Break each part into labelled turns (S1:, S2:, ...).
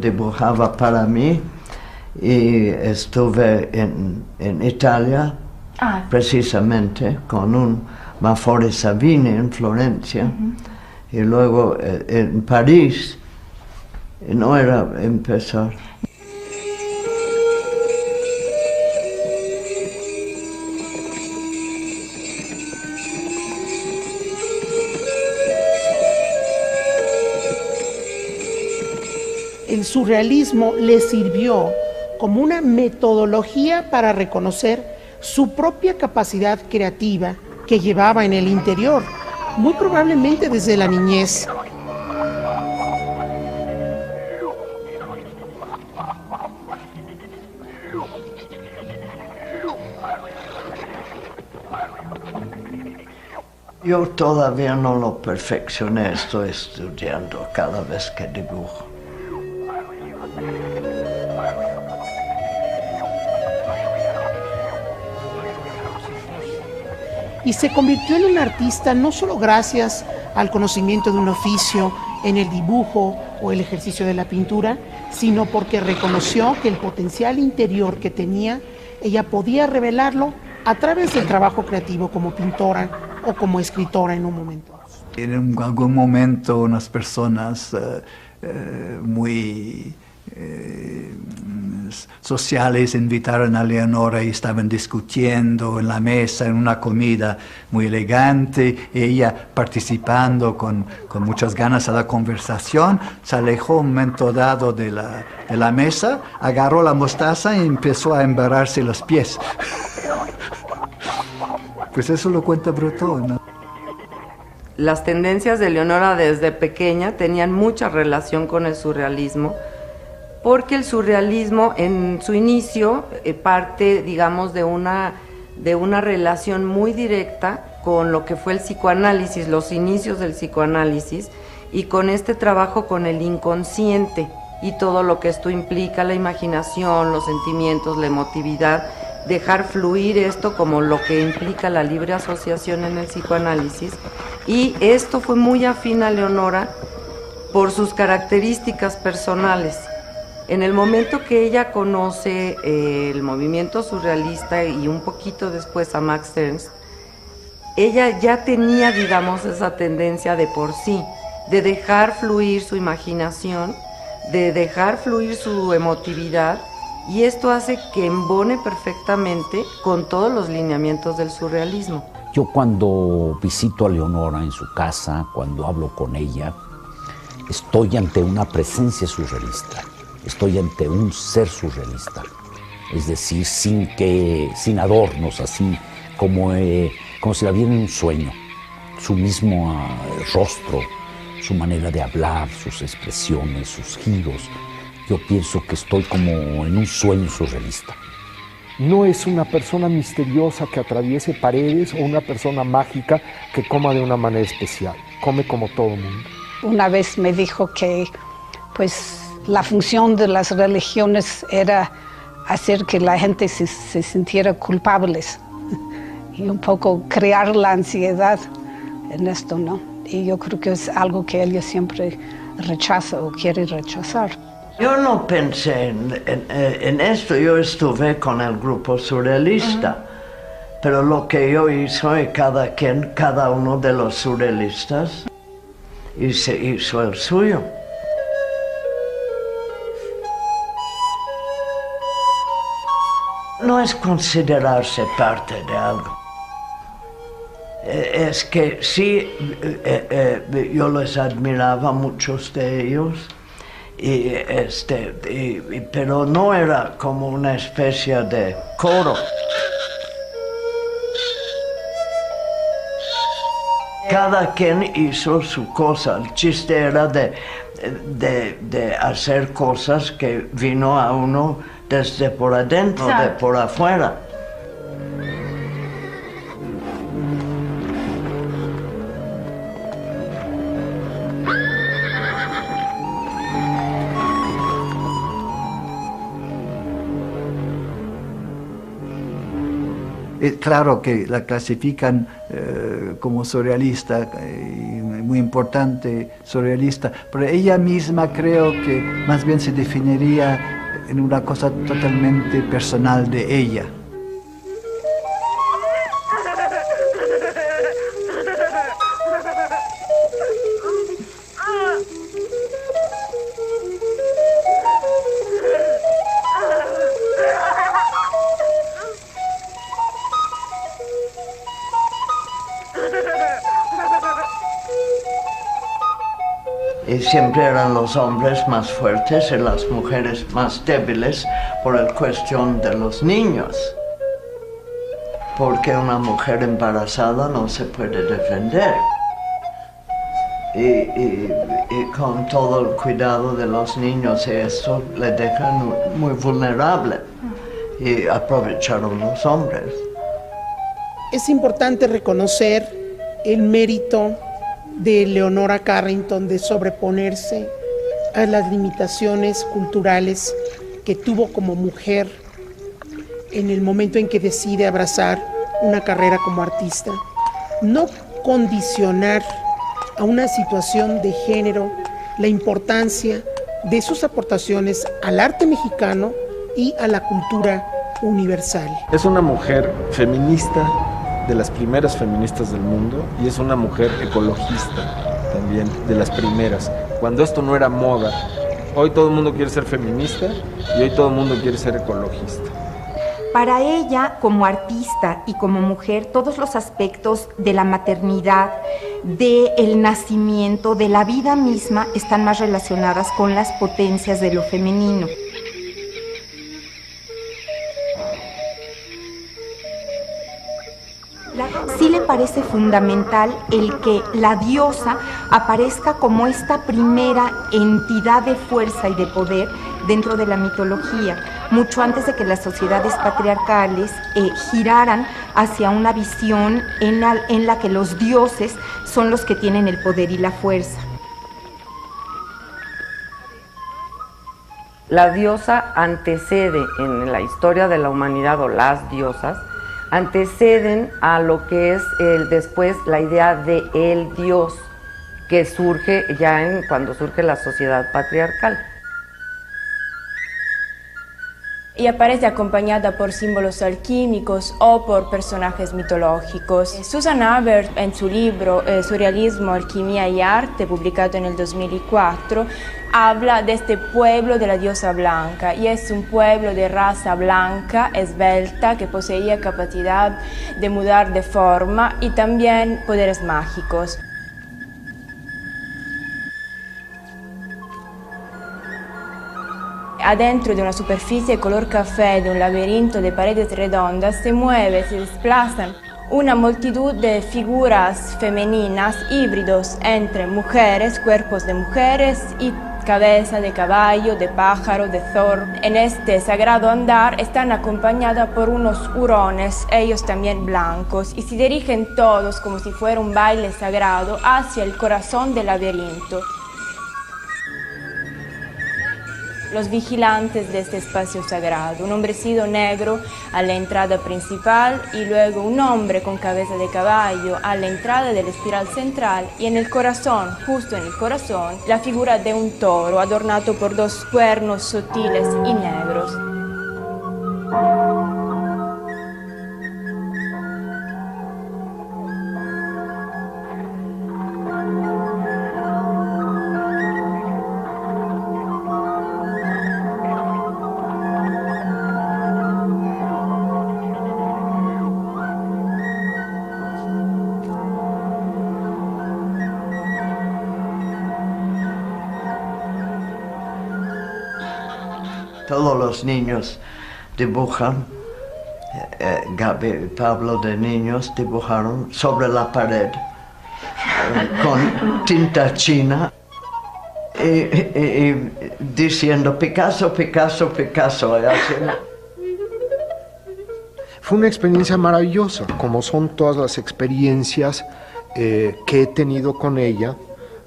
S1: dibujaba para mí y estuve en Italia precisamente con un Mafore Savini en Florencia y luego en París. No era empezar.
S2: El surrealismo le sirvió como una metodología para reconocer su propia capacidad creativa que llevaba en el interior, muy probablemente desde la niñez.
S1: Yo todavía no lo perfeccioné, estoy estudiando cada vez que dibujo.
S2: Y se convirtió en un artista no solo gracias al conocimiento de un oficio en el dibujo o el ejercicio de la pintura, sino porque reconoció que el potencial interior que tenía, ella podía revelarlo a través del trabajo creativo como pintora o como escritora en un momento.
S3: En algún momento unas personas muy sociales invitaron a Leonora y estaban discutiendo en la mesa, en una comida muy elegante, y ella participando con muchas ganas a la conversación, se alejó un momento dado de la mesa, agarró la mostaza y empezó a embarrarse los pies. Pues eso lo cuenta Breton, ¿no?
S4: Las tendencias de Leonora desde pequeña tenían mucha relación con el surrealismo, porque el surrealismo en su inicio parte, digamos, de una relación muy directa con lo que fue el psicoanálisis, los inicios del psicoanálisis, y con este trabajo con el inconsciente y todo lo que esto implica, la imaginación, los sentimientos, la emotividad, dejar fluir esto como lo que implica la libre asociación en el psicoanálisis. Y esto fue muy afín a Leonora por sus características personales. En el momento que ella conoce el movimiento surrealista y un poquito después a Max Ernst, ella ya tenía, digamos, esa tendencia de por sí, de dejar fluir su imaginación, de dejar fluir su emotividad, y esto hace que embone perfectamente con todos los lineamientos del surrealismo.
S5: Yo cuando visito a Leonora en su casa, cuando hablo con ella, estoy ante una presencia surrealista, estoy ante un ser surrealista, es decir, sin adornos, así como si la viera en un sueño, su mismo rostro, su manera de hablar, sus expresiones, sus giros. Yo pienso que estoy como en un sueño surrealista.
S6: No es una persona misteriosa que atraviese paredes o una persona mágica que coma de una manera especial. Come como todo mundo.
S7: Una vez me dijo que pues, la función de las religiones era hacer que la gente se sintiera culpables y un poco crear la ansiedad en esto, ¿no? Y yo creo que es algo que ella siempre rechaza o quiere rechazar.
S1: Yo no pensé en esto, yo estuve con el grupo surrealista, pero lo que yo hizo es cada uno de los surrealistas hizo el suyo. No es considerarse parte de algo. Es que sí, yo les admiraba muchos de ellos. Pero no era como una especie de coro. Cada quien hizo su cosa. El chiste era de hacer cosas que vino a uno desde por adentro, de por afuera.
S3: Claro que la clasifican como surrealista, muy importante surrealista, pero ella misma creo que más bien se definiría en una cosa totalmente personal de ella.
S1: Y siempre eran los hombres más fuertes y las mujeres más débiles por la cuestión de los niños. Porque una mujer embarazada no se puede defender. Y con todo el cuidado de los niños, eso le deja muy vulnerable. Y aprovecharon los hombres.
S2: Es importante reconocer el mérito de Leonora Carrington de sobreponerse a las limitaciones culturales que tuvo como mujer en el momento en que decide abrazar una carrera como artista. No condicionar a una situación de género la importancia de sus aportaciones al arte mexicano y a la cultura universal.
S6: Es una mujer feminista, de las primeras feministas del mundo, y es una mujer ecologista también, de las primeras. Cuando esto no era moda, hoy todo el mundo quiere ser feminista y hoy todo el mundo quiere ser ecologista.
S8: Para ella, como artista y como mujer, todos los aspectos de la maternidad, del nacimiento, de la vida misma, están más relacionadas con las potencias de lo femenino. Sí le parece fundamental el que la diosa aparezca como esta primera entidad de fuerza y de poder dentro de la mitología, mucho antes de que las sociedades patriarcales giraran hacia una visión en la que los dioses son los que tienen el poder y la fuerza.
S4: La diosa antecede en la historia de la humanidad, o las diosas, anteceden a lo que es después la idea de el Dios, que surge ya cuando surge la sociedad patriarcal.
S9: Y aparece acompañada por símbolos alquímicos o por personajes mitológicos. Susan Haber, en su libro Surrealismo, Alquimia y Arte, publicado en el 2004, habla de este pueblo de la diosa blanca, y es un pueblo de raza blanca, esbelta, que poseía capacidad de mudar de forma y también poderes mágicos. Adentro de una superficie color café de un laberinto de paredes redondas se mueve, se desplazan una multitud de figuras femeninas, híbridos entre mujeres, cuerpos de mujeres y cabeza de caballo, de pájaro, de zorro. En este sagrado andar están acompañadas por unos hurones, ellos también blancos, y se dirigen todos como si fuera un baile sagrado hacia el corazón del laberinto. Los vigilantes de este espacio sagrado, un hombrecito negro a la entrada principal y luego un hombre con cabeza de caballo a la entrada de la espiral central, y en el corazón, justo en el corazón, la figura de un toro adornado por dos cuernos sutiles y negros.
S1: Todos los niños dibujan, Gaby y Pablo de niños dibujaron sobre la pared con tinta china y diciendo Picasso, Picasso, Picasso.
S6: Fue una experiencia maravillosa, como son todas las experiencias que he tenido con ella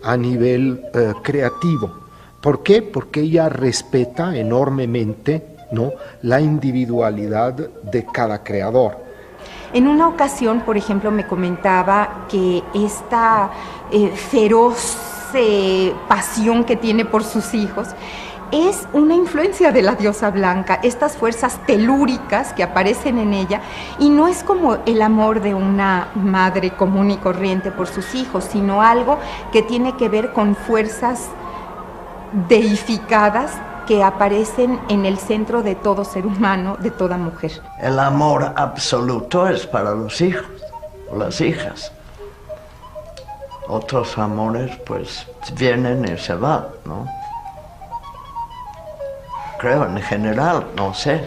S6: a nivel creativo. ¿Por qué? Porque ella respeta enormemente, ¿no?, la individualidad de cada creador.
S8: En una ocasión, por ejemplo, me comentaba que esta feroz pasión que tiene por sus hijos es una influencia de la diosa blanca, estas fuerzas telúricas que aparecen en ella, y no es como el amor de una madre común y corriente por sus hijos, sino algo que tiene que ver con fuerzas deificadas que aparecen en el centro de todo ser humano, de toda mujer.
S1: El amor absoluto es para los hijos o las hijas. Otros amores pues vienen y se van, ¿no? Creo en general, no sé.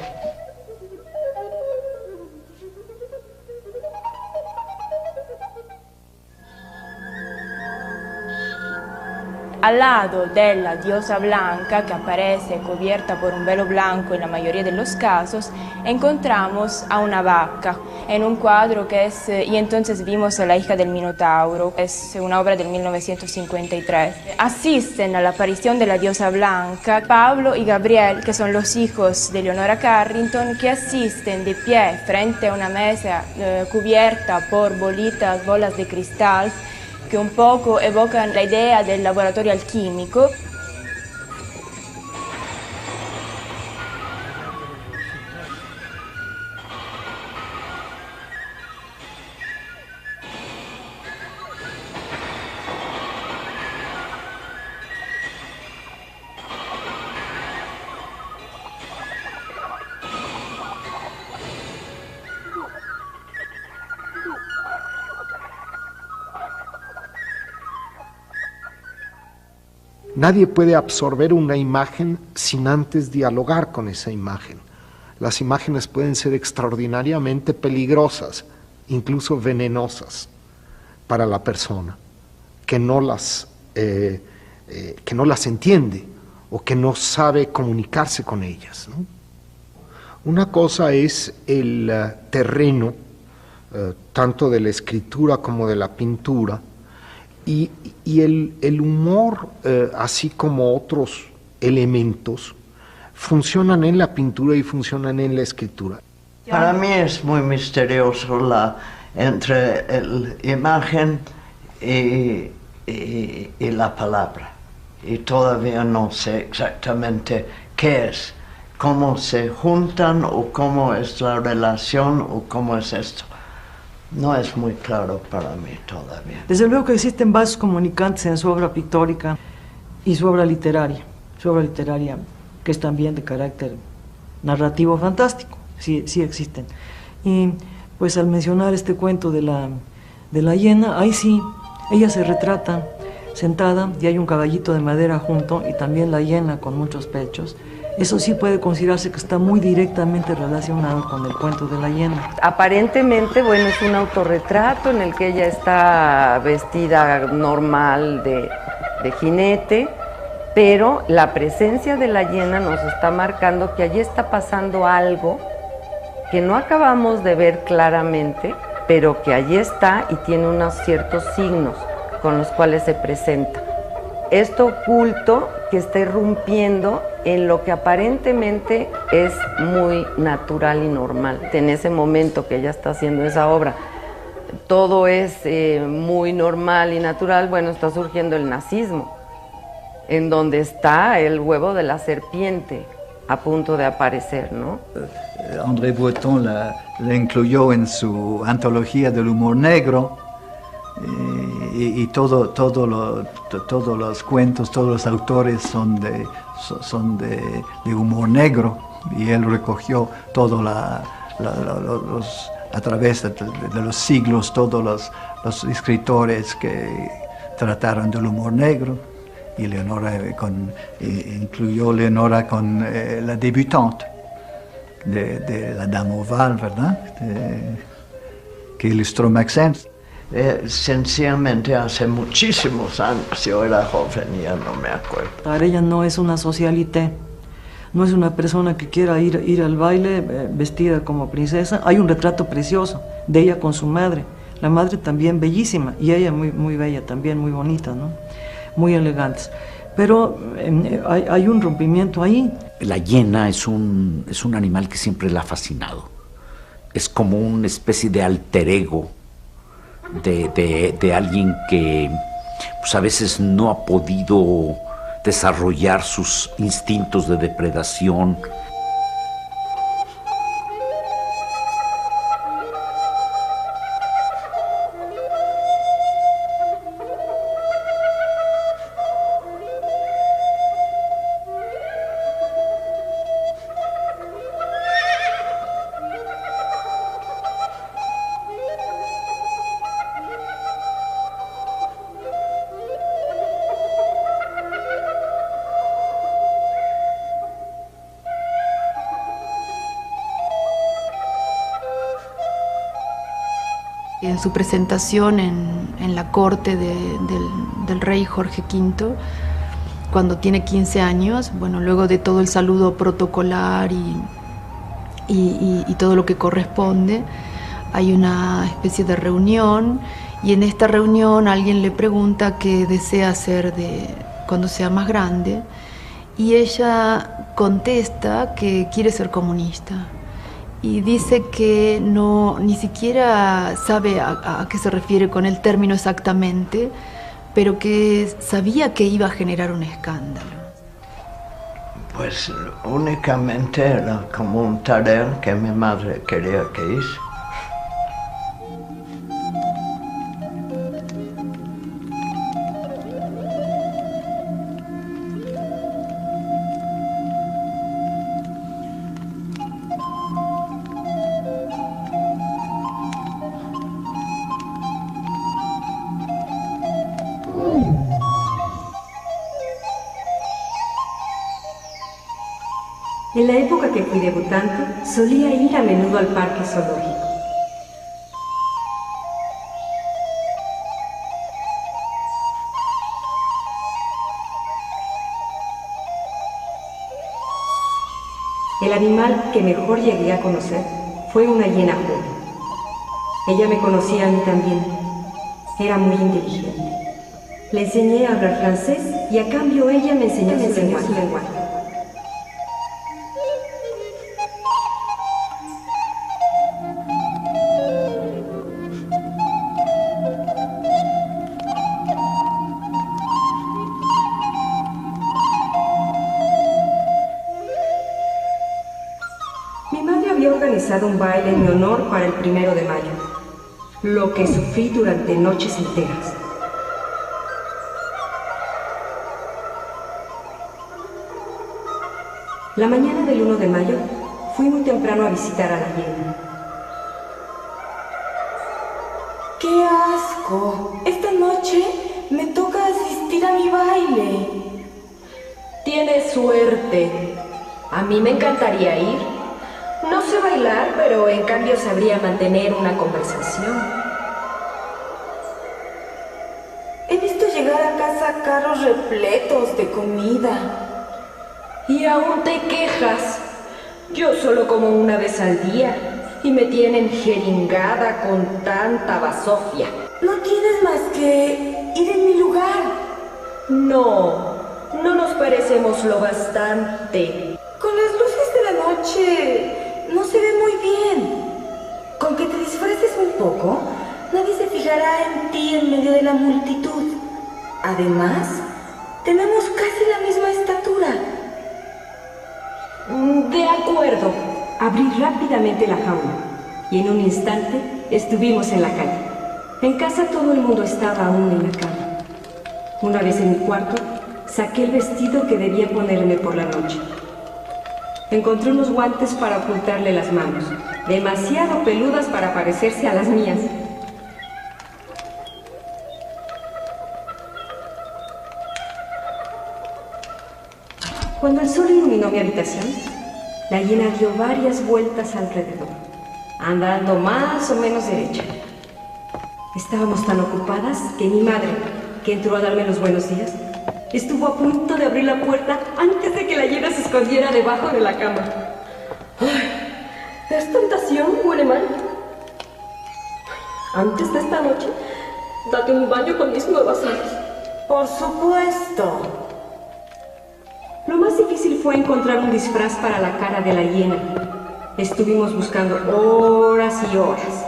S9: Al lado de la diosa blanca, que aparece cubierta por un velo blanco en la mayoría de los casos, encontramos a una vaca en un cuadro que es Y entonces vimos a la hija del Minotauro. Es una obra del 1953. Asisten a la aparición de la diosa blanca Pablo y Gabriel, que son los hijos de Leonora Carrington, que asisten de pie frente a una mesa cubierta por bolas de cristal, que un poco evocan la idea del laboratorio alquímico.
S10: Nadie puede absorber una imagen sin antes dialogar con esa imagen. Las imágenes pueden ser extraordinariamente peligrosas, incluso venenosas para la persona que no las entiende o que no sabe comunicarse con ellas, ¿no? Una cosa es el terreno, tanto de la escritura como de la pintura, y el humor, así como otros elementos, funcionan en la pintura y funcionan en la escritura.
S1: Para mí es muy misterioso entre la imagen y la palabra. Y todavía no sé exactamente qué es, cómo se juntan o cómo es la relación o cómo es esto. No es muy claro para mí todavía.
S11: Desde luego que existen vasos comunicantes en su obra pictórica y su obra literaria que es también de carácter narrativo fantástico, sí existen. Y pues al mencionar este cuento de la hiena, ahí sí, ella se retrata sentada y hay un caballito de madera junto y también la hiena con muchos pechos. Eso sí puede considerarse que está muy directamente relacionado con el cuento de la hiena.
S4: Aparentemente, bueno, es un autorretrato en el que ella está vestida normal de jinete, pero la presencia de la hiena nos está marcando que allí está pasando algo que no acabamos de ver claramente, pero que allí está y tiene unos ciertos signos con los cuales se presenta. Esto oculto que está irrumpiendo en lo que aparentemente es muy natural y normal. En ese momento que ella está haciendo esa obra, todo es muy normal y natural. Bueno, está surgiendo el nazismo, en donde está el huevo de la serpiente a punto de aparecer, ¿no?
S3: André Breton la incluyó en su antología del humor negro. Y todos los cuentos, todos los autores son de humor negro, y él recogió todo a través de los siglos, todos los escritores que trataron del humor negro, y Leonora incluyó Leonora con la debutante de la Dame Oval, ¿verdad? Que ilustró Maxence.
S1: Sencillamente hace muchísimos años, yo era joven y ya no me acuerdo.
S11: Para ella no es una socialité, no es una persona que quiera ir al baile vestida como princesa. Hay un retrato precioso de ella con su madre, la madre también bellísima, y ella muy, muy bella también, muy bonita, ¿no? Muy elegantes. Pero hay un rompimiento ahí.
S5: La hiena es un animal que siempre la ha fascinado. es como una especie de alter ego de alguien que pues a veces no ha podido desarrollar sus instintos de depredación.
S12: En su presentación en la corte del rey Jorge V, cuando tiene 15 años, bueno, luego de todo el saludo protocolar y todo lo que corresponde, hay una especie de reunión, y en esta reunión alguien le pregunta qué desea hacer cuando sea más grande, y ella contesta que quiere ser comunista. Y dice que ni siquiera sabe a qué se refiere con el término exactamente, pero que sabía que iba a generar un escándalo.
S1: Pues únicamente era como un taller que mi madre quería que hice.
S13: En la época que fui debutante, solía ir a menudo al parque zoológico. El animal que mejor llegué a conocer fue una hiena joven. Ella me conocía a mí también. Era muy inteligente. Le enseñé a hablar francés y a cambio ella me enseñó su lenguaje. Un baile en mi honor para el 1 de mayo, lo que sufrí durante noches enteras. La mañana del 1 de mayo fui muy temprano a visitar a la hiena.
S9: ¡Qué asco! Esta noche me toca asistir a mi baile.
S14: Tienes suerte. A mí me encantaría ir. No sé bailar, pero en cambio sabría mantener una conversación.
S9: He visto llegar a casa carros repletos de comida.
S14: Y aún te quejas. Yo solo como una vez al día y me tienen jeringada con tanta basofia.
S9: No tienes más que ir en mi lugar.
S14: No nos parecemos lo bastante.
S9: Con las luces de la noche no se ve muy bien. Con que te disfraces un poco, nadie se fijará en ti en medio de la multitud. Además, tenemos casi la misma estatura.
S14: De acuerdo.
S13: Abrí rápidamente la jaula y en un instante estuvimos en la calle. En casa todo el mundo estaba aún en la cama. Una vez en mi cuarto, saqué el vestido que debía ponerme por la noche. Encontré unos guantes para ocultarle las manos, demasiado peludas para parecerse a las mías. Cuando el sol iluminó mi habitación, la hiena dio varias vueltas alrededor, andando más o menos derecha. Estábamos tan ocupadas que mi madre, que entró a darme los buenos días, estuvo a punto de abrir la puerta antes de que la hiena se escondiera debajo de la cama.
S14: ¿Es tentación? ¿Huele mal? Antes de esta noche, date un baño con mis nuevas alas.
S9: Por supuesto.
S13: Lo más difícil fue encontrar un disfraz para la cara de la hiena. Estuvimos buscando horas y horas.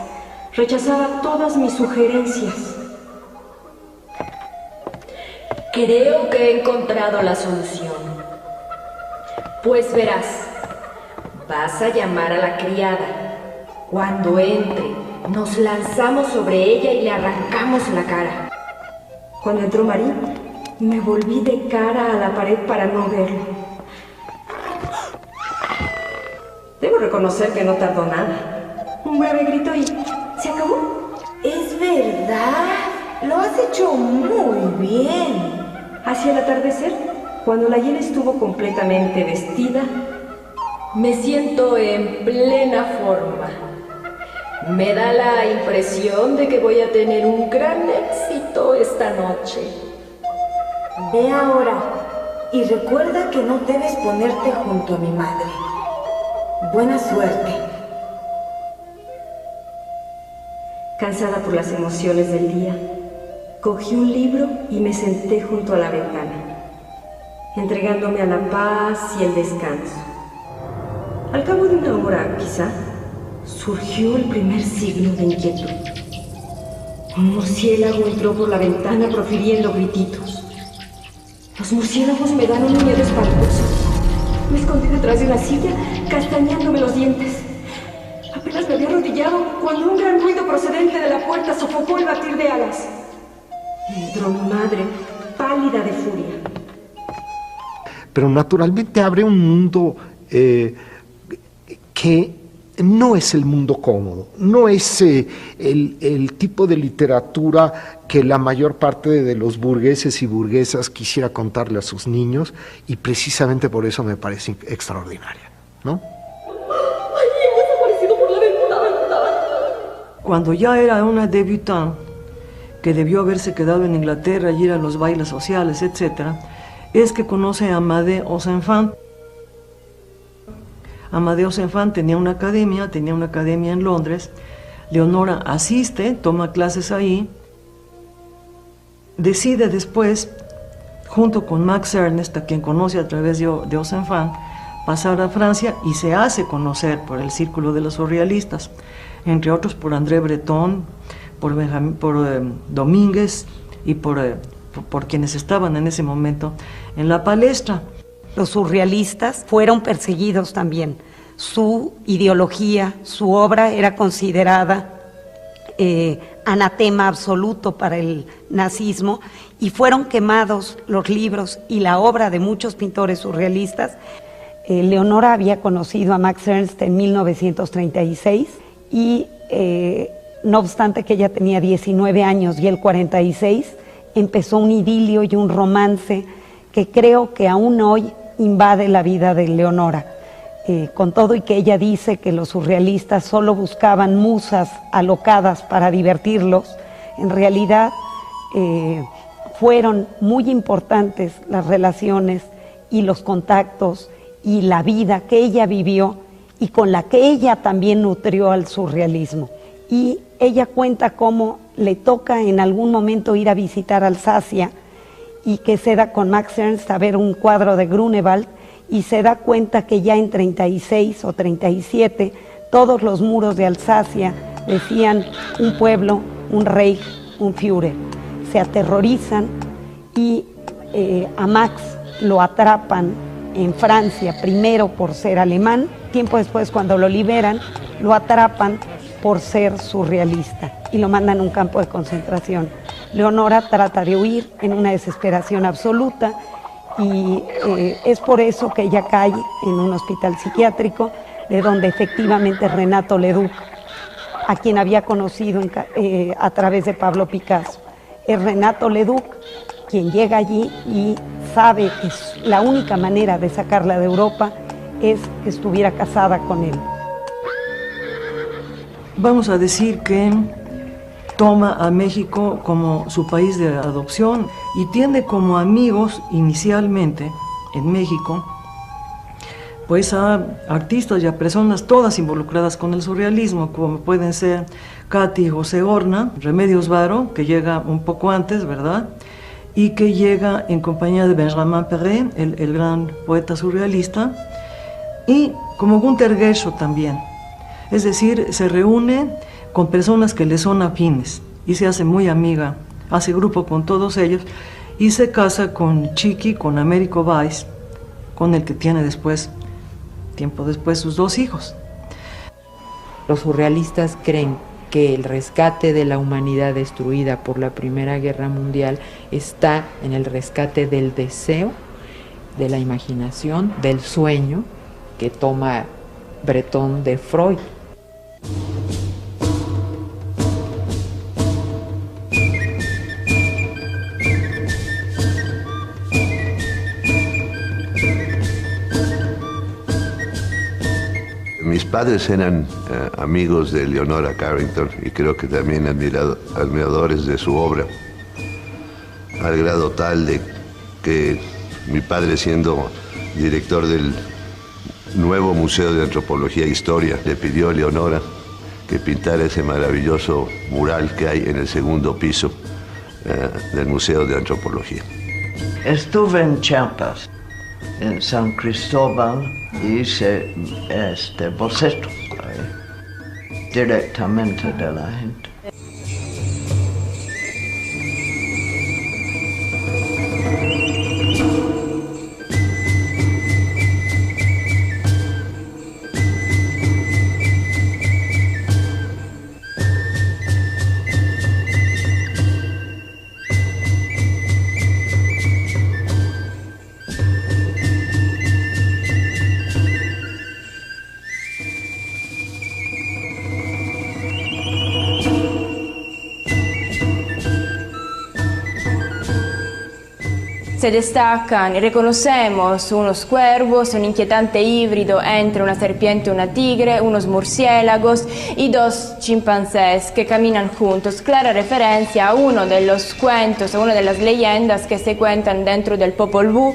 S13: Rechazaba todas mis sugerencias.
S14: Creo que he encontrado la solución. Pues verás, vas a llamar a la criada. Cuando entre, nos lanzamos sobre ella y le arrancamos la cara.
S13: Cuando entró Marie, me volví de cara a la pared para no verlo. Debo reconocer que no tardó nada. Un breve grito y se acabó.
S14: Es verdad, lo has hecho muy bien.
S13: Hacia el atardecer, cuando la hiena estuvo completamente vestida,
S14: me siento en plena forma. Me da la impresión de que voy a tener un gran éxito esta noche. Ve ahora y recuerda que no debes ponerte junto a mi madre. Buena suerte.
S13: Cansada por las emociones del día, cogí un libro y me senté junto a la ventana, entregándome a la paz y el descanso. Al cabo de una hora, quizá, surgió el primer signo de inquietud. Un murciélago entró por la ventana profiriendo grititos. Los murciélagos me dan un miedo espantoso. Me escondí detrás de una silla, castañándome los dientes. Apenas me había arrodillado cuando un gran ruido procedente de la puerta sofocó el batir de alas. Entró mi madre, pálida de furia.
S10: Pero naturalmente abre un mundo que no es el mundo cómodo, no es el tipo de literatura que la mayor parte de los burgueses y burguesas quisiera contarle a sus niños, y precisamente por eso me parece extraordinaria, ¿no?
S11: Cuando ya era una debutante, que debió haberse quedado en Inglaterra y ir a los bailes sociales, etc., es que conoce a Amadé Osenfant. Amadé Osenfant tenía una academia en Londres. Leonora asiste, toma clases ahí. Decide después, junto con Max Ernst, a quien conoce a través de Osenfant, pasar a Francia y se hace conocer por el círculo de los surrealistas, entre otros por André Breton, por Domínguez y por quienes estaban en ese momento en la palestra.
S15: Los surrealistas fueron perseguidos también. Su ideología, su obra era considerada anatema absoluto para el nazismo, y fueron quemados los libros y la obra de muchos pintores surrealistas. Leonora había conocido a Max Ernst en 1936 y no obstante que ella tenía 19 años y él 46, empezó un idilio y un romance que creo que aún hoy invade la vida de Leonora. Con todo y que ella dice que los surrealistas solo buscaban musas alocadas para divertirlos, en realidad fueron muy importantes las relaciones y los contactos y la vida que ella vivió y con la que ella también nutrió al surrealismo. Y ella cuenta cómo le toca en algún momento ir a visitar Alsacia y que se da con Max Ernst a ver un cuadro de Grunewald, y se da cuenta que ya en 36 o 37 todos los muros de Alsacia decían un pueblo, un Reich, un Führer. Se aterrorizan y a Max lo atrapan en Francia, primero por ser alemán, tiempo después cuando lo liberan, lo atrapan por ser surrealista y lo mandan a un campo de concentración. Leonora trata de huir en una desesperación absoluta y es por eso que ella cae en un hospital psiquiátrico, de donde efectivamente Renato Leduc, a quien había conocido a través de Pablo Picasso. Es Renato Leduc quien llega allí y sabe que la única manera de sacarla de Europa es que estuviera casada con él.
S11: Vamos a decir que toma a México como su país de adopción y tiene como amigos inicialmente en México pues a artistas y a personas todas involucradas con el surrealismo, como pueden ser Katy y José Horna, Remedios Varo, que llega un poco antes, ¿verdad?, y que llega en compañía de Benjamin Perret, el gran poeta surrealista, y como Günter Gershow también. Es decir, se reúne con personas que le son afines y se hace muy amiga, hace grupo con todos ellos y se casa con Chiqui, con Américo Weiss, con el que tiene después, tiempo después, sus 2 hijos.
S4: Los surrealistas creen que el rescate de la humanidad destruida por la Primera Guerra Mundial está en el rescate del deseo, de la imaginación, del sueño que toma Breton de Freud.
S16: Mis padres eran amigos de Leonora Carrington y creo que también admiradores de su obra, al grado tal de que mi padre, siendo director del nuevo Museo de Antropología e Historia, le pidió a Leonora que pintara ese maravilloso mural que hay en el 2º piso del Museo de Antropología.
S1: Estuve en Chiapas, en San Cristóbal, y hice boceto directamente de la gente.
S9: Se destacan y reconocemos unos cuervos, un inquietante híbrido entre una serpiente y una tigre, unos murciélagos y 2 chimpancés que caminan juntos. Clara referencia a uno de los cuentos, a una de las leyendas que se cuentan dentro del Popol Vuh.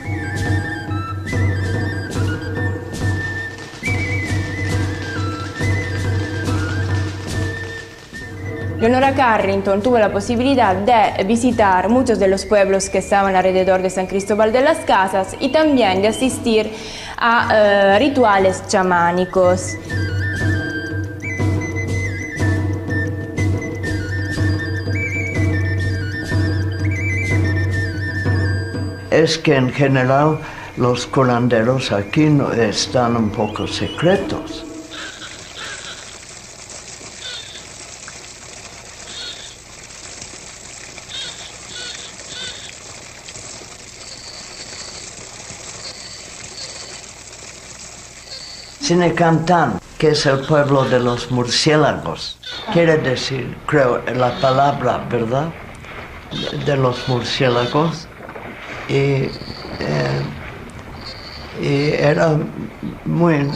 S9: Leonora Carrington tuvo la posibilidad de visitar muchos de los pueblos que estaban alrededor de San Cristóbal de las Casas y también de asistir a rituales chamánicos.
S1: Es que en general los curanderos aquí están un poco secretos. Sinecantán, que es el pueblo de los murciélagos, quiere decir, creo, la palabra, ¿verdad?, de los murciélagos. Y era muy...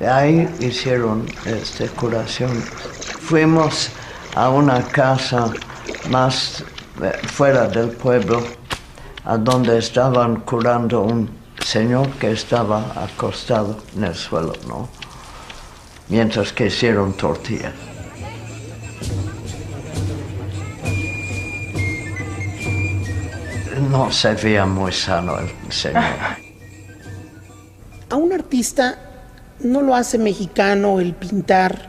S1: ahí hicieron curación. Fuimos a una casa más fuera del pueblo, a donde estaban curando un señor que estaba acostado en el suelo, ¿no?, mientras que hicieron tortillas. No se veía muy sano el señor.
S2: A un artista no lo hace mexicano el pintar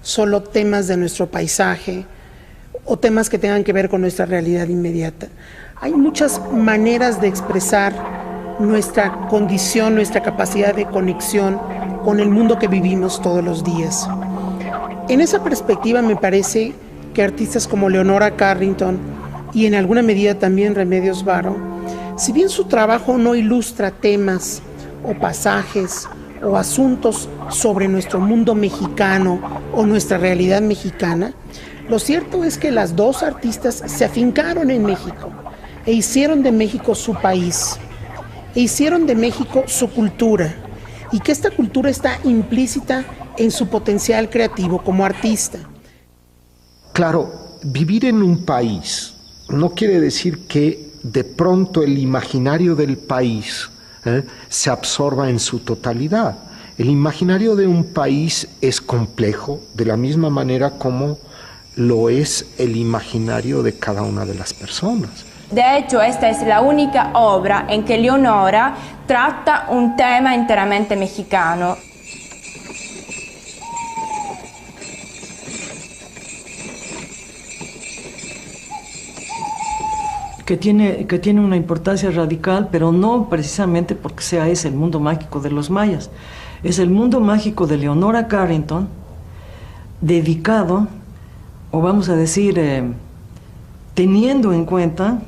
S2: solo temas de nuestro paisaje o temas que tengan que ver con nuestra realidad inmediata. Hay muchas maneras de expresar nuestra condición, nuestra capacidad de conexión con el mundo que vivimos todos los días. En esa perspectiva me parece que artistas como Leonora Carrington y en alguna medida también Remedios Varo, si bien su trabajo no ilustra temas o pasajes o asuntos sobre nuestro mundo mexicano o nuestra realidad mexicana, lo cierto es que las 2 artistas se afincaron en México e hicieron de México su país, e hicieron de México su cultura, y que esta cultura está implícita en su potencial creativo como artista.
S10: Claro, vivir en un país no quiere decir que de pronto el imaginario del país se absorba en su totalidad. El imaginario de un país es complejo de la misma manera como lo es el imaginario de cada una de las personas.
S9: De hecho, esta es la única obra en que Leonora tratta un tema interamente mexicano.
S11: Que tiene una importancia radical, pero no precisamente porque sea ese el mundo mágico de los mayas. Es el mundo mágico de Leonora Carrington, dedicado, o vamos a decir, teniendo en cuenta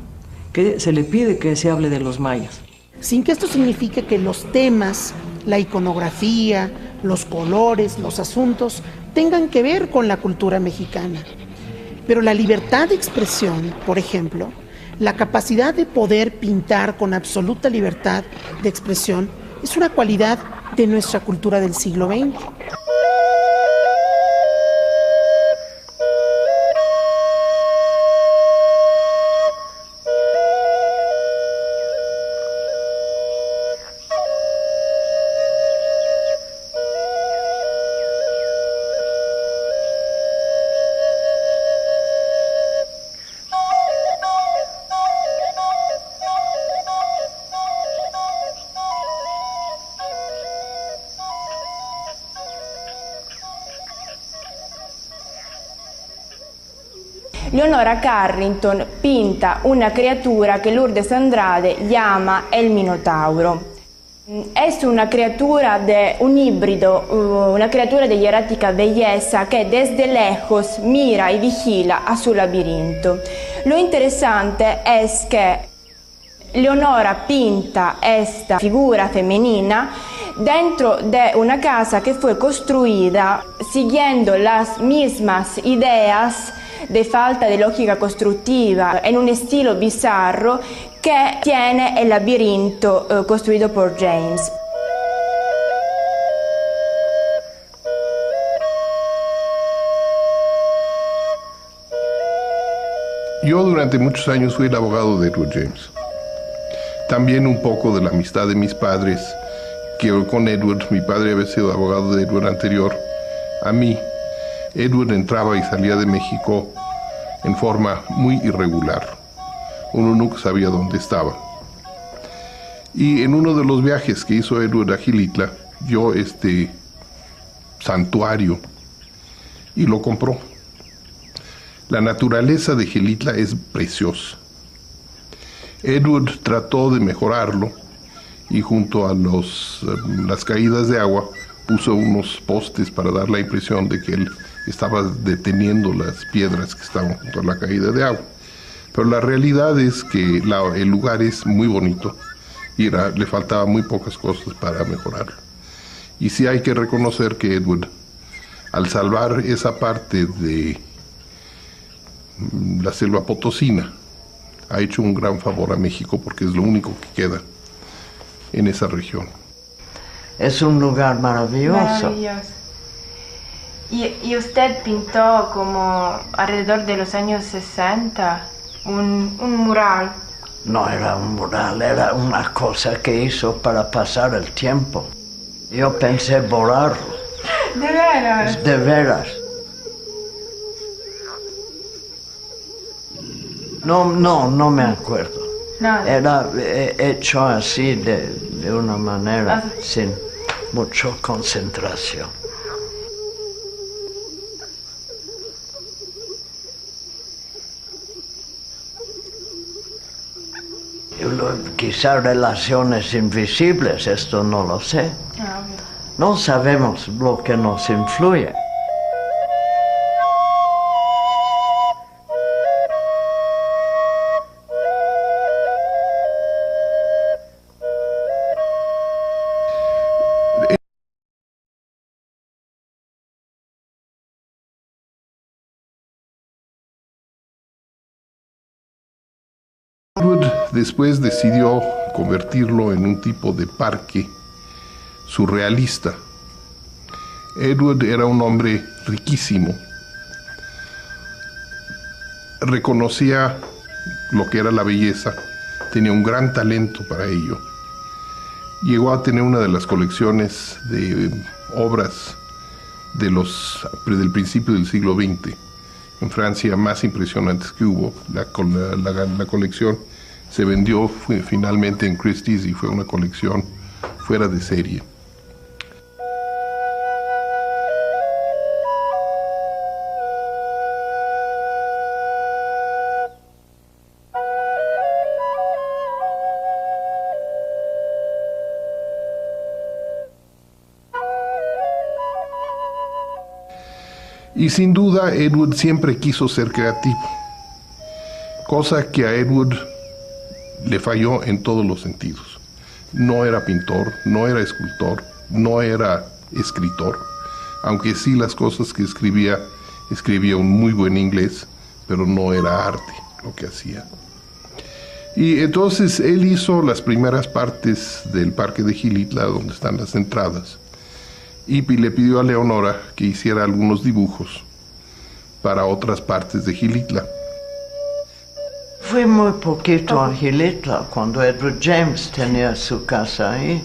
S11: que se le pide que se hable de los mayas.
S2: Sin que esto signifique que los temas, la iconografía, los colores, los asuntos, tengan que ver con la cultura mexicana. Pero la libertad de expresión, por ejemplo, la capacidad de poder pintar con absoluta libertad de expresión es una cualidad de nuestra cultura del siglo XX.
S9: Leonora Carrington pinta una criatura que Lourdes Andrade llama el Minotauro. Es una criatura de un híbrido, una criatura de hierática belleza que desde lejos mira y vigila a su laberinto. Lo interesante es que Leonora pinta esta figura femenina dentro de una casa que fue construida siguiendo las mismas ideas de falta de lógica constructiva, en un estilo bizarro que tiene el laberinto construido por James.
S17: Yo durante muchos años fui el abogado de Edward James. También un poco de la amistad de mis padres, que con Edward, mi padre había sido abogado de Edward anterior a mí. Edward entraba y salía de México en forma muy irregular. Uno nunca sabía dónde estaba. Y en uno de los viajes que hizo Edward a Xilitla, vio este santuario y lo compró. La naturaleza de Xilitla es preciosa. Edward trató de mejorarlo y junto a las caídas de agua puso unos postes para dar la impresión de que él estaba deteniendo las piedras que estaban junto a la caída de agua. Pero la realidad es que el lugar es muy bonito y le faltaban muy pocas cosas para mejorarlo. Y sí hay que reconocer que Edward, al salvar esa parte de la selva potosina, ha hecho un gran favor a México porque es lo único que queda en esa región.
S1: Es un lugar maravilloso.
S9: Maravilloso. Y usted pintó como alrededor de los años 60 un mural.
S1: No era un mural, era una cosa que hizo para pasar el tiempo. Yo pensé borrarlo.
S9: ¿De veras?
S1: De veras. No me acuerdo.
S9: Nada.
S1: Era hecho así de una manera sin mucha concentración. Quizá relaciones invisibles, esto no lo sé. No sabemos lo que nos influye.
S17: Después decidió convertirlo en un tipo de parque surrealista. Edward era un hombre riquísimo. Reconocía lo que era la belleza, tenía un gran talento para ello. Llegó a tener una de las colecciones de obras del principio del siglo XX en Francia más impresionantes que hubo. La colección Se vendió finalmente en Christie's y fue una colección fuera de serie. Y sin duda Edward siempre quiso ser creativo, cosa que a Edward le falló en todos los sentidos. No era pintor, no era escultor, no era escritor, aunque sí las cosas que escribía un muy buen inglés, pero no era arte lo que hacía. Y entonces él hizo las primeras partes del Parque de Gilitla, donde están las entradas, y le pidió a Leonora que hiciera algunos dibujos para otras partes de Gilitla.
S1: Fui muy poquito a Gilitla cuando Edward James tenía su casa ahí.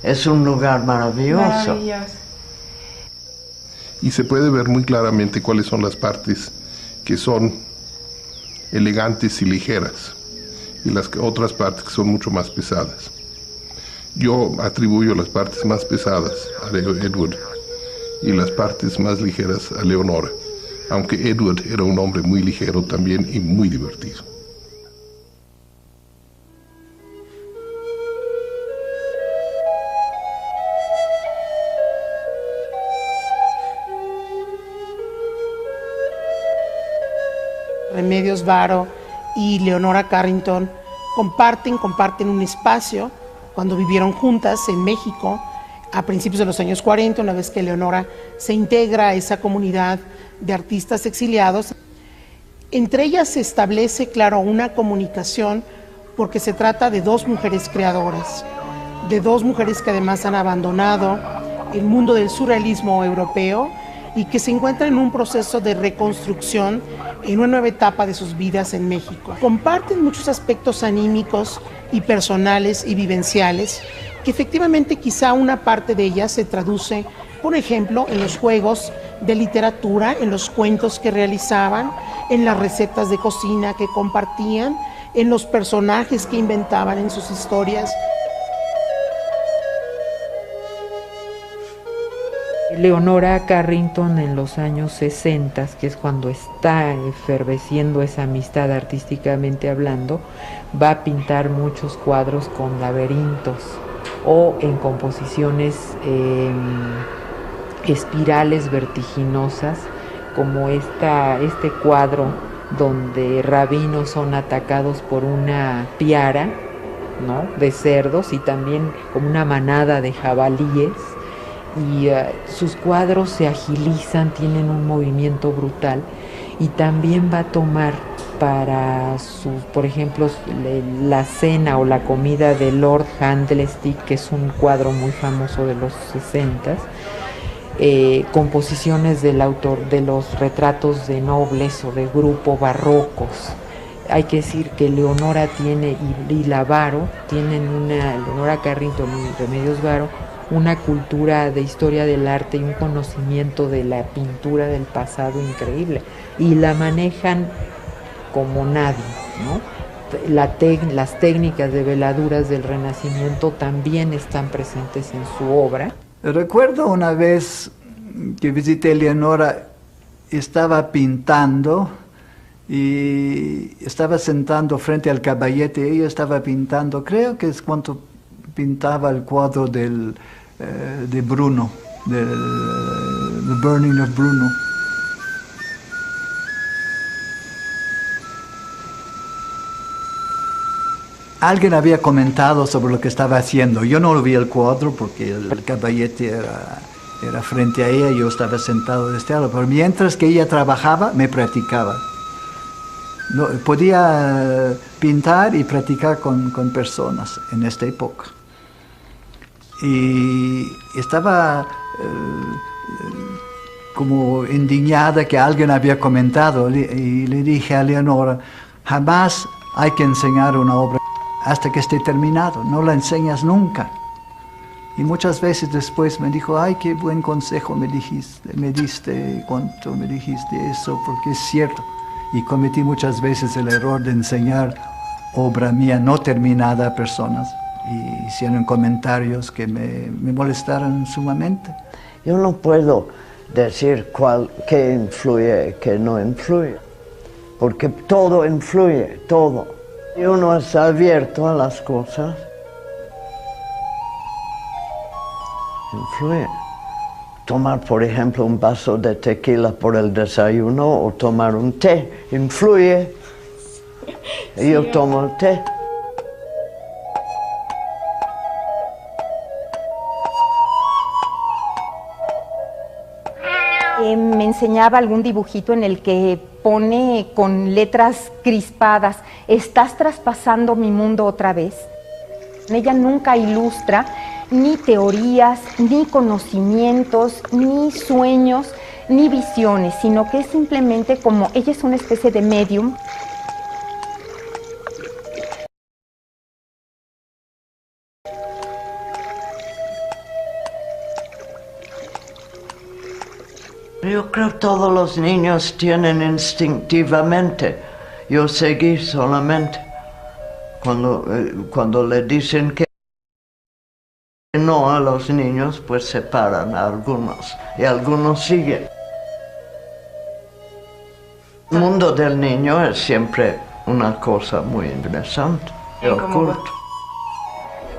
S1: Es un lugar maravilloso.
S17: Y se puede ver muy claramente cuáles son las partes que son elegantes y ligeras, y las otras partes que son mucho más pesadas. Yo atribuyo las partes más pesadas a Edward y las partes más ligeras a Leonora, aunque Edward era un hombre muy ligero también y muy divertido.
S2: Remedios Varo y Leonora Carrington comparten un espacio cuando vivieron juntas en México a principios de los años 40, una vez que Leonora se integra a esa comunidad de artistas exiliados. Entre ellas se establece, claro, una comunicación porque se trata de dos mujeres creadoras, de dos mujeres que además han abandonado el mundo del surrealismo europeo y que se encuentran en un proceso de reconstrucción en una nueva etapa de sus vidas en México. Comparten muchos aspectos anímicos y personales y vivenciales, que efectivamente quizá una parte de ellas se traduce, por ejemplo, en los juegos de literatura, en los cuentos que realizaban, en las recetas de cocina que compartían, en los personajes que inventaban en sus historias.
S4: Leonora Carrington en los años 60, que es cuando está eferveciendo esa amistad artísticamente hablando, va a pintar muchos cuadros con laberintos o en composiciones espirales vertiginosas, como este cuadro donde rabinos son atacados por una piara, ¿no?, de cerdos y también como una manada de jabalíes. Y sus cuadros se agilizan, tienen un movimiento brutal, y también va a tomar para por ejemplo, la cena o la comida de Lord Candlestick, que es un cuadro muy famoso de los 60, composiciones del autor de los retratos de nobles o de grupo barrocos. Hay que decir que Leonora y la Varo tienen Leonora Carrington y Remedios Varo, una cultura de historia del arte y un conocimiento de la pintura del pasado increíble, y la manejan como nadie, ¿no? Las técnicas de veladuras del Renacimiento también están presentes en su obra.
S3: Recuerdo una vez que visité a Leonora, estaba pintando y estaba sentando frente al caballete, ella estaba pintando, creo que es cuando pintaba el cuadro de Bruno, The Burning of Bruno. Alguien había comentado sobre lo que estaba haciendo. Yo no vi el cuadro porque el caballete era frente a ella, yo estaba sentado de este lado, pero mientras que ella trabajaba, me practicaba. No, podía pintar y practicar con personas en esta época. Y estaba como indignada que alguien había comentado, y le dije a Leonora, jamás hay que enseñar una obra hasta que esté terminado, no la enseñas nunca. Y muchas veces después me dijo, ay, qué buen consejo me diste, cuánto me dijiste eso, porque es cierto. Y cometí muchas veces el error de enseñar obra mía no terminada a personas y hicieron comentarios que me molestaron sumamente.
S1: Yo no puedo decir qué influye, qué no influye, porque todo influye, todo. Y uno está abierto a las cosas, influye. Tomar, por ejemplo, un vaso de tequila por el desayuno o tomar un té, influye. Y yo tomo el té.
S8: Me enseñaba algún dibujito en el que pone con letras crispadas: estás traspasando mi mundo otra vez. Ella nunca ilustra ni teorías, ni conocimientos, ni sueños, ni visiones, sino que es simplemente como ella es una especie de medium.
S1: Yo creo que todos los niños tienen instintivamente. Yo seguí solamente. Cuando le dicen que no a los niños, pues se paran a algunos y algunos siguen. El mundo del niño es siempre una cosa muy interesante y oculta.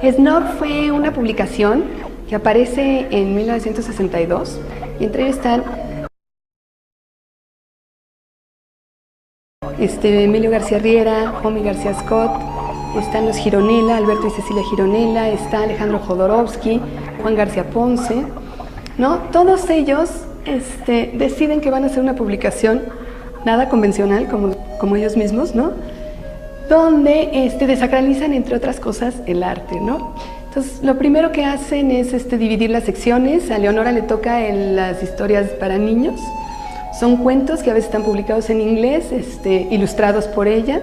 S18: Snob fue una publicación que aparece en 1962 y entre ellos están Emilio García Riera, Jomi García Scott, están los Gironella, Alberto y Cecilia Gironella, está Alejandro Jodorowsky, Juan García Ponce, ¿no? Todos ellos deciden que van a hacer una publicación nada convencional, como ellos mismos, ¿no? Donde desacralizan, entre otras cosas, el arte, ¿no? Entonces, lo primero que hacen es dividir las secciones. A Leonora le toca las historias para niños. Son cuentos que a veces están publicados en inglés, ilustrados por ella.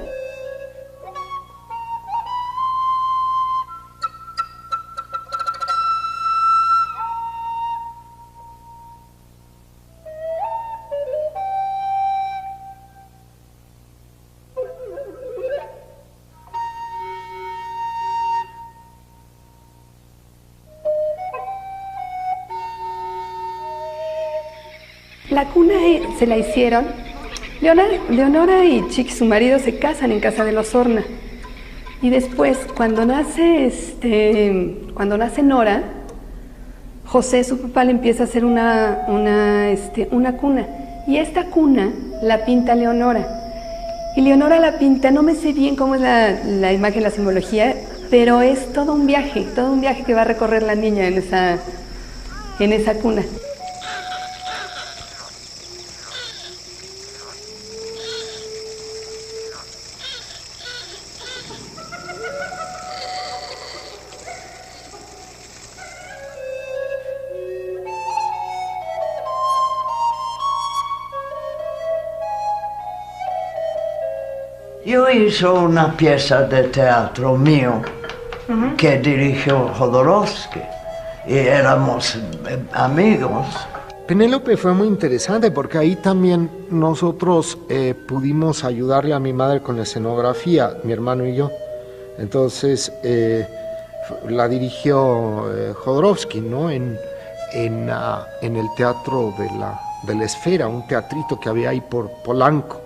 S18: La cuna se la hicieron. Leonora y Chiqui, su marido, se casan en casa de los Horna. Y después, cuando nace Nora, José, su papá, le empieza a hacer una cuna. Y esta cuna la pinta Leonora. Y Leonora la pinta, no me sé bien cómo es la imagen, la simbología, pero es todo un viaje que va a recorrer la niña en esa cuna.
S1: Yo hice una pieza de teatro mío que dirigió Jodorowsky y éramos amigos.
S10: Penélope fue muy interesante porque ahí también nosotros pudimos ayudarle a mi madre con la escenografía, mi hermano y yo. Entonces la dirigió Jodorowsky, ¿no? en el Teatro de la Esfera, un teatrito que había ahí por Polanco.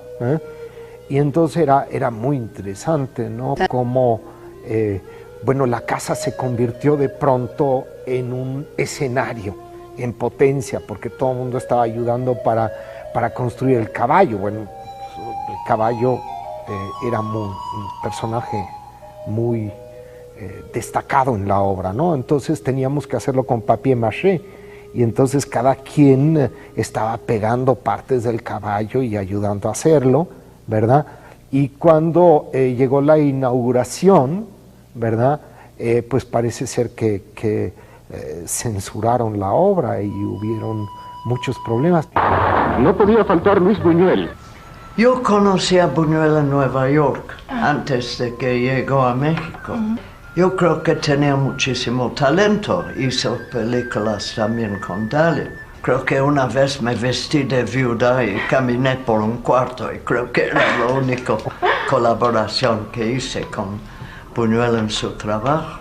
S10: Y entonces era muy interesante, ¿no? Como, la casa se convirtió de pronto en un escenario en potencia, porque todo el mundo estaba ayudando para construir el caballo. Bueno, el caballo era un personaje muy destacado en la obra, ¿no? Entonces teníamos que hacerlo con papier mâché, y entonces cada quien estaba pegando partes del caballo y ayudando a hacerlo, ¿verdad? Y cuando llegó la inauguración, ¿verdad? Pues parece ser que censuraron la obra y hubieron muchos problemas.
S19: No podía faltar Luis Buñuel.
S1: Yo conocí a Buñuel en Nueva York antes de que llegó a México. Yo creo que tenía muchísimo talento, hizo películas también con Dalí. Creo que una vez me vestí de viuda y caminé por un cuarto y creo que era lo único colaboración que hice con Buñuel en su trabajo.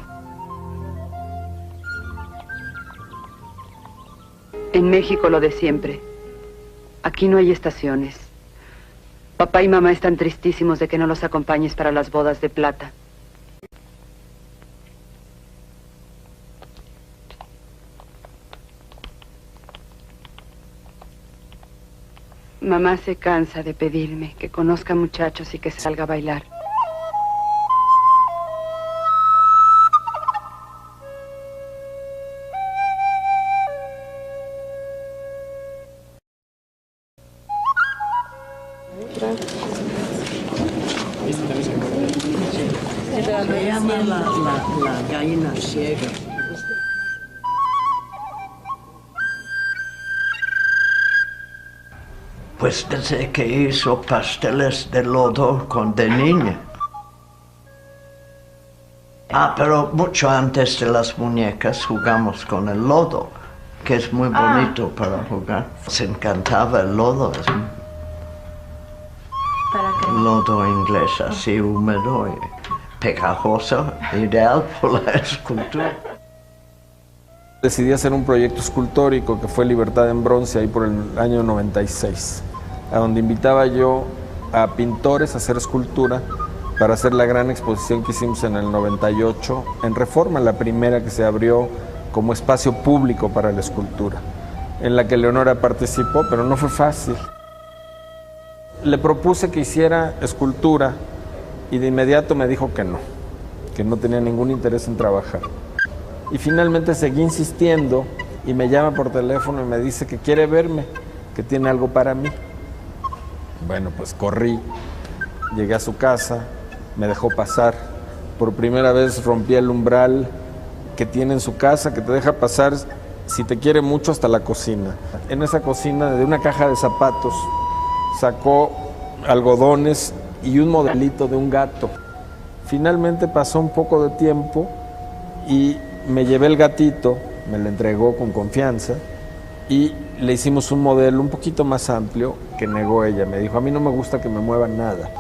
S20: En México lo de siempre. Aquí no hay estaciones. Papá y mamá están tristísimos de que no los acompañes para las bodas de plata. Mamá se cansa de pedirme que conozca muchachos y que salga a bailar.
S1: Se llama la gallina ciega. Pues desde que hizo pasteles de lodo de niña. Pero mucho antes de las muñecas jugamos con el lodo, que es muy bonito para jugar. Se encantaba el lodo. Lodo inglés así húmedo y pegajoso, ideal por la escultura.
S6: Decidí hacer un proyecto escultórico que fue Libertad en Bronce, ahí por el año 96, a donde invitaba yo a pintores a hacer escultura para hacer la gran exposición que hicimos en el 98 en Reforma, la primera que se abrió como espacio público para la escultura, en la que Leonora participó, pero no fue fácil. Le propuse que hiciera escultura y de inmediato me dijo que no tenía ningún interés en trabajar. Y finalmente seguí insistiendo y me llama por teléfono y me dice que quiere verme, que tiene algo para mí. Bueno, pues corrí, llegué a su casa, me dejó pasar. Por primera vez rompí el umbral que tiene en su casa, que te deja pasar, si te quiere mucho, hasta la cocina. En esa cocina, de una caja de zapatos, sacó algodones y un modelito de un gato. Finalmente pasó un poco de tiempo y me llevé el gatito, me lo entregó con confianza y le hicimos un modelo un poquito más amplio que negó ella. Me dijo, a mí no me gusta que me muevan nada.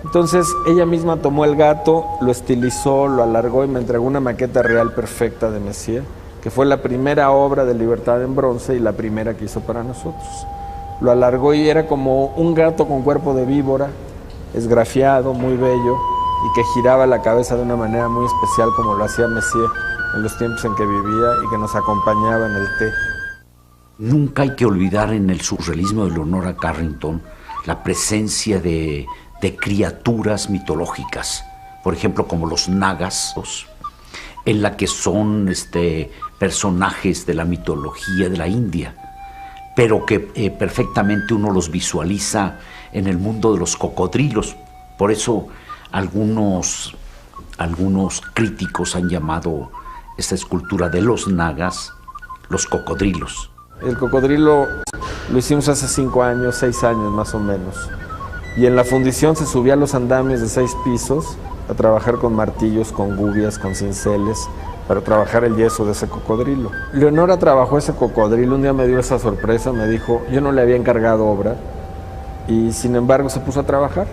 S6: Entonces ella misma tomó el gato, lo estilizó, lo alargó y me entregó una maqueta real perfecta de Messier, que fue la primera obra de Libertad en Bronce y la primera que hizo para nosotros. Lo alargó y era como un gato con cuerpo de víbora, esgrafiado, muy bello, y que giraba la cabeza de una manera muy especial como lo hacía Messier en los tiempos en que vivía y que nos acompañaba en el té.
S5: Nunca hay que olvidar en el surrealismo de Leonora Carrington la presencia de criaturas mitológicas, por ejemplo como los nagas, en la que son personajes de la mitología de la India, pero que perfectamente uno los visualiza en el mundo de los cocodrilos. Por eso algunos críticos han llamado esta escultura de los nagas los cocodrilos.
S6: El cocodrilo lo hicimos hace 5 años, 6 años más o menos. Y en la fundición se subía a los andamios de 6 pisos a trabajar con martillos, con gubias, con cinceles, para trabajar el yeso de ese cocodrilo. Leonora trabajó ese cocodrilo, un día me dio esa sorpresa, me dijo, yo no le había encargado obra, y sin embargo se puso a trabajar,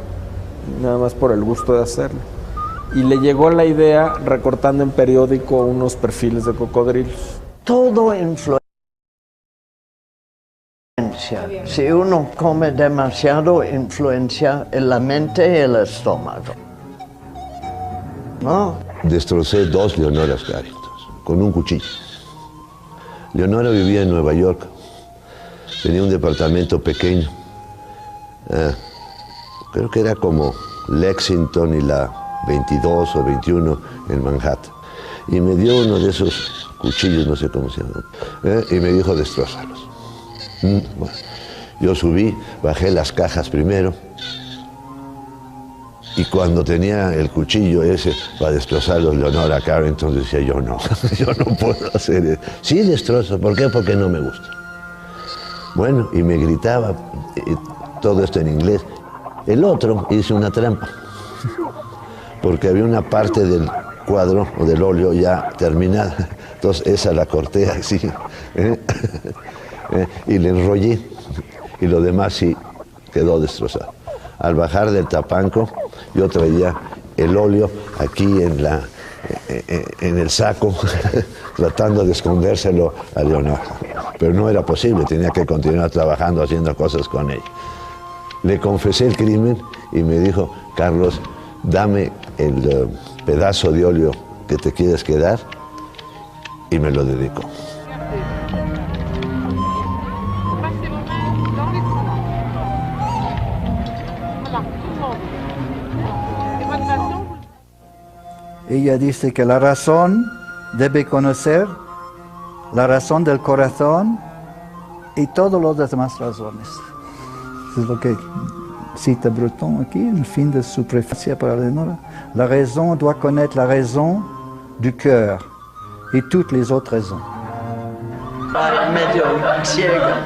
S6: nada más por el gusto de hacerlo. Y le llegó la idea recortando en periódico unos perfiles de cocodrilos.
S1: Todo influencia. Si uno come demasiado, influencia en la mente y el estómago. ¿No?
S16: Destrocé 2 Leonoras Carrington con un cuchillo. Leonora vivía en Nueva York. Tenía un departamento pequeño. Creo que era como Lexington y la 22 o 21 en Manhattan. Y me dio uno de esos cuchillos, no sé cómo se llama, y me dijo, destrózalos. Bueno, yo subí, bajé las cajas primero, y cuando tenía el cuchillo ese para destrozarlos, Leonora Carrington decía, yo no puedo hacer eso. Sí destrozo, ¿por qué? Porque no me gusta. Bueno, y me gritaba, todo esto en inglés. El otro hice una trampa, porque había una parte del cuadro o del óleo ya terminada, entonces esa la corté así, y le enrollé, y lo demás sí quedó destrozado. Al bajar del tapanco, yo traía el óleo aquí en el saco, tratando de escondérselo a Leonora. Pero no era posible, tenía que continuar trabajando, haciendo cosas con ella. Le confesé el crimen y me dijo, Carlos, dame el pedazo de óleo que te quieres quedar, y me lo dedicó.
S3: Ella dice que la razón debe conocer la razón del corazón y todas las demás razones. Es lo que cita Breton aquí, en fin de su prefacio para Leonora. La raison doit connaître la raison du cœur et toutes les autres raisons.
S1: Medio ciega.